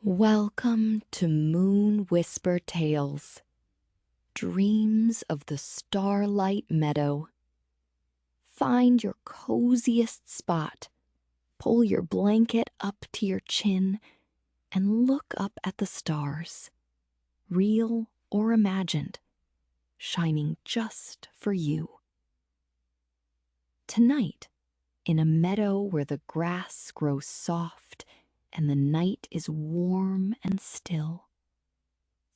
Welcome to Moonwhisper Tales, dreams of the Starlight Meadow. Find your coziest spot, pull your blanket up to your chin, and look up at the stars, real or imagined, shining just for you. Tonight, in a meadow where the grass grows soft and the night is warm and still,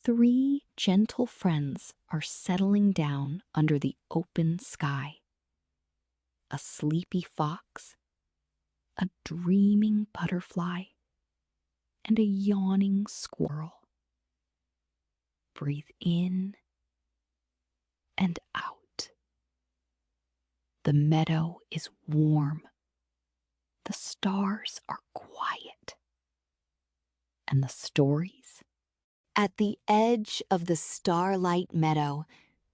3 gentle friends are settling down under the open sky. A sleepy fox, a dreaming butterfly, and a yawning squirrel. Breathe in and out. The meadow is warm. The stars are quiet. And the stories? At the edge of the Starlight Meadow,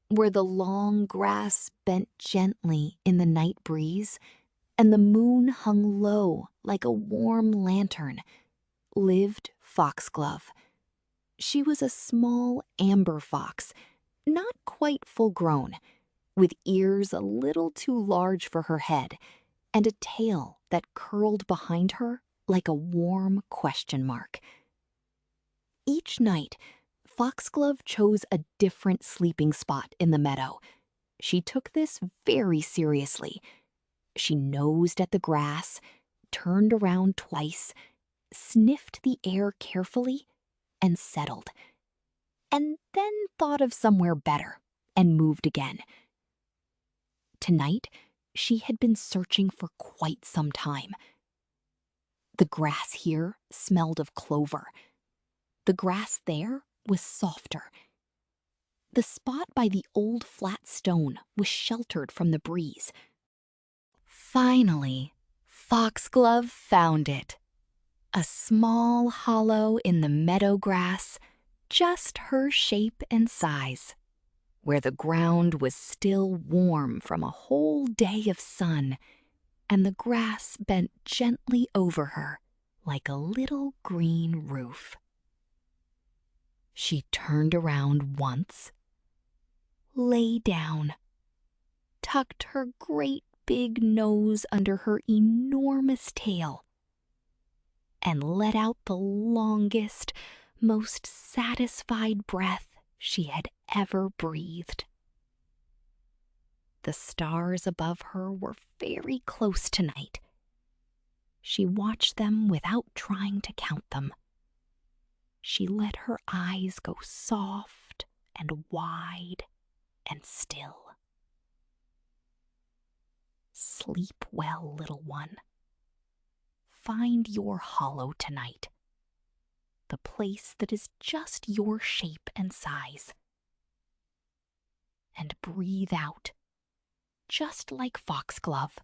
where the long grass bent gently in the night breeze and the moon hung low like a warm lantern, lived Foxglove. She was a small amber fox, not quite full-grown, with ears a little too large for her head and a tail that curled behind her like a warm question mark. Each night, Foxglove chose a different sleeping spot in the meadow. She took this very seriously. She nosed at the grass, turned around twice, sniffed the air carefully, and settled. And then thought of somewhere better and moved again. Tonight, she had been searching for quite some time. The grass here smelled of clover. The grass there was softer. The spot by the old flat stone was sheltered from the breeze. Finally, Foxglove found it. A small hollow in the meadow grass, just her shape and size, where the ground was still warm from a whole day of sun, and the grass bent gently over her like a little green roof. She turned around once, lay down, tucked her great big nose under her enormous tail, and let out the longest, most satisfied breath she had ever breathed. The stars above her were very close tonight. She watched them without trying to count them. She let her eyes go soft and wide and still. Sleep well, little one. Find your hollow tonight, the place that is just your shape and size. And breathe out, just like Foxglove,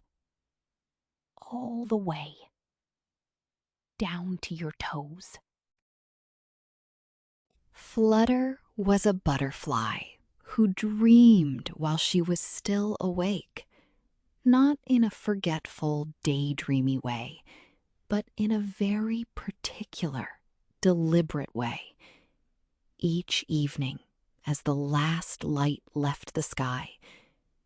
all the way, down to your toes. Flutter was a butterfly who dreamed while she was still awake, not in a forgetful, daydreamy way, but in a very particular, deliberate way. Each evening, as the last light left the sky,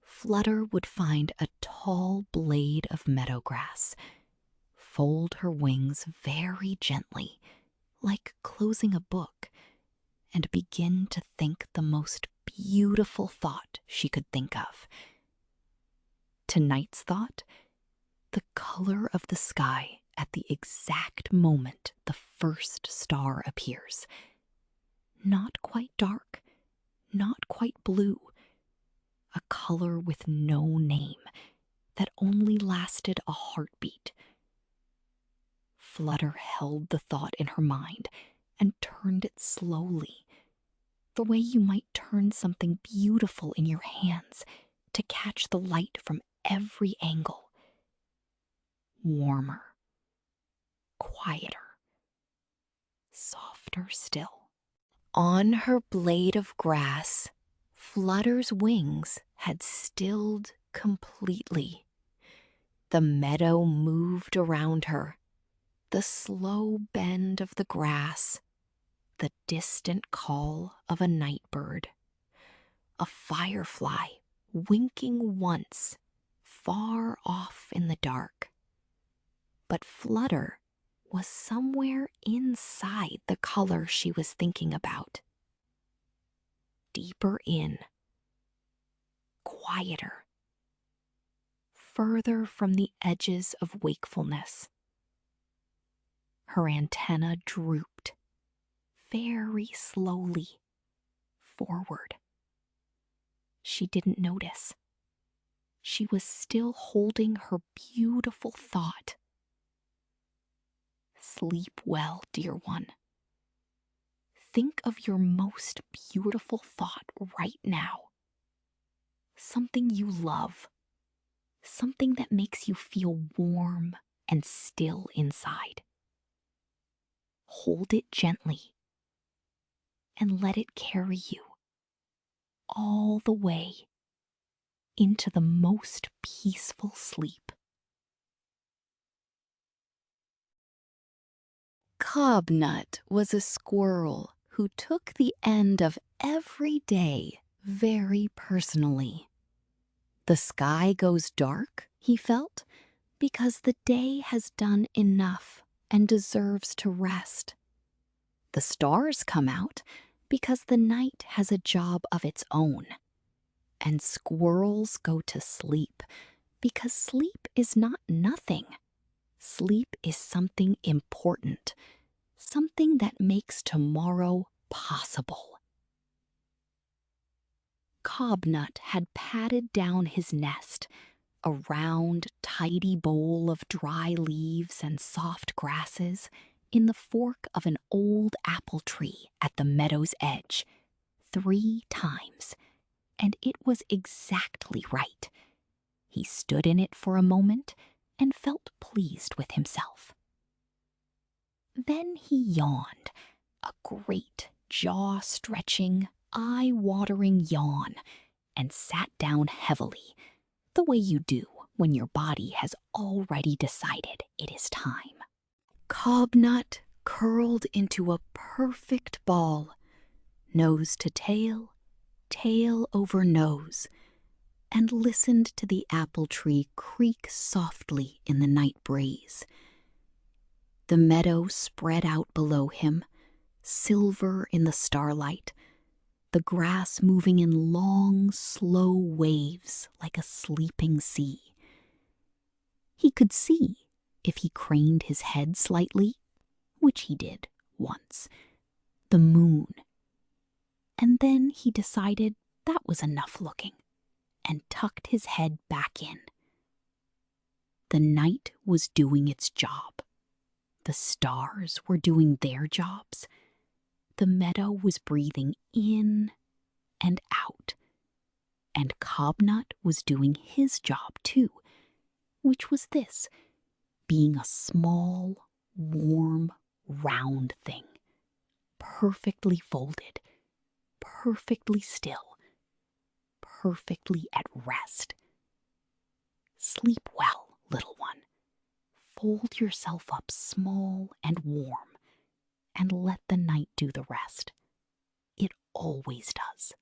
Flutter would find a tall blade of meadow grass, fold her wings very gently, like closing a book, and begin to think the most beautiful thought she could think of. Tonight's thought: the color of the sky at the exact moment the first star appears. Not quite dark, not quite blue, a color with no name that only lasted a heartbeat. Flutter held the thought in her mind and turned it slowly, the way you might turn something beautiful in your hands to catch the light from every angle. Warmer, quieter, softer still. On her blade of grass, Flutter's wings had stilled completely. The meadow moved around her, The slow bend of the grass, the distant call of a night bird, a firefly winking once, far off in the dark. But Flutter was somewhere inside the color she was thinking about. Deeper in, quieter, further from the edges of wakefulness. Her antenna drooped, very slowly, forward. She didn't notice. She was still holding her beautiful thought. Sleep well, dear one. Think of your most beautiful thought right now. Something you love. Something that makes you feel warm and still inside. Hold it gently and let it carry you all the way into the most peaceful sleep. Cobnut was a squirrel who took the end of every day very personally. The sky goes dark, he felt, because the day has done enough and deserves to rest. The stars come out because the night has a job of its own. And squirrels go to sleep because sleep is not nothing. Sleep is something important, something that makes tomorrow possible. Cobnut had patted down his nest, a round, tidy bowl of dry leaves and soft grasses, in the fork of an old apple tree at the meadow's edge, 3 times, and it was exactly right. He stood in it for a moment and felt pleased with himself. Then he yawned, a great, jaw-stretching, eye-watering yawn, and sat down heavily, the way you do when your body has already decided it is time. Cobnut curled into a perfect ball, nose to tail, tail over nose, and listened to the apple tree creak softly in the night breeze. The meadow spread out below him, silver in the starlight, the grass moving in long, slow waves like a sleeping sea. He could see, if he craned his head slightly, which he did once, the moon. And then he decided that was enough looking, and tucked his head back in. The night was doing its job. The stars were doing their jobs. The meadow was breathing in and out. And Cobnut was doing his job too, which was this: being a small, warm, round thing, perfectly folded, perfectly still, perfectly at rest. Sleep well, little one. Fold yourself up small and warm, and let the night do the rest. It always does.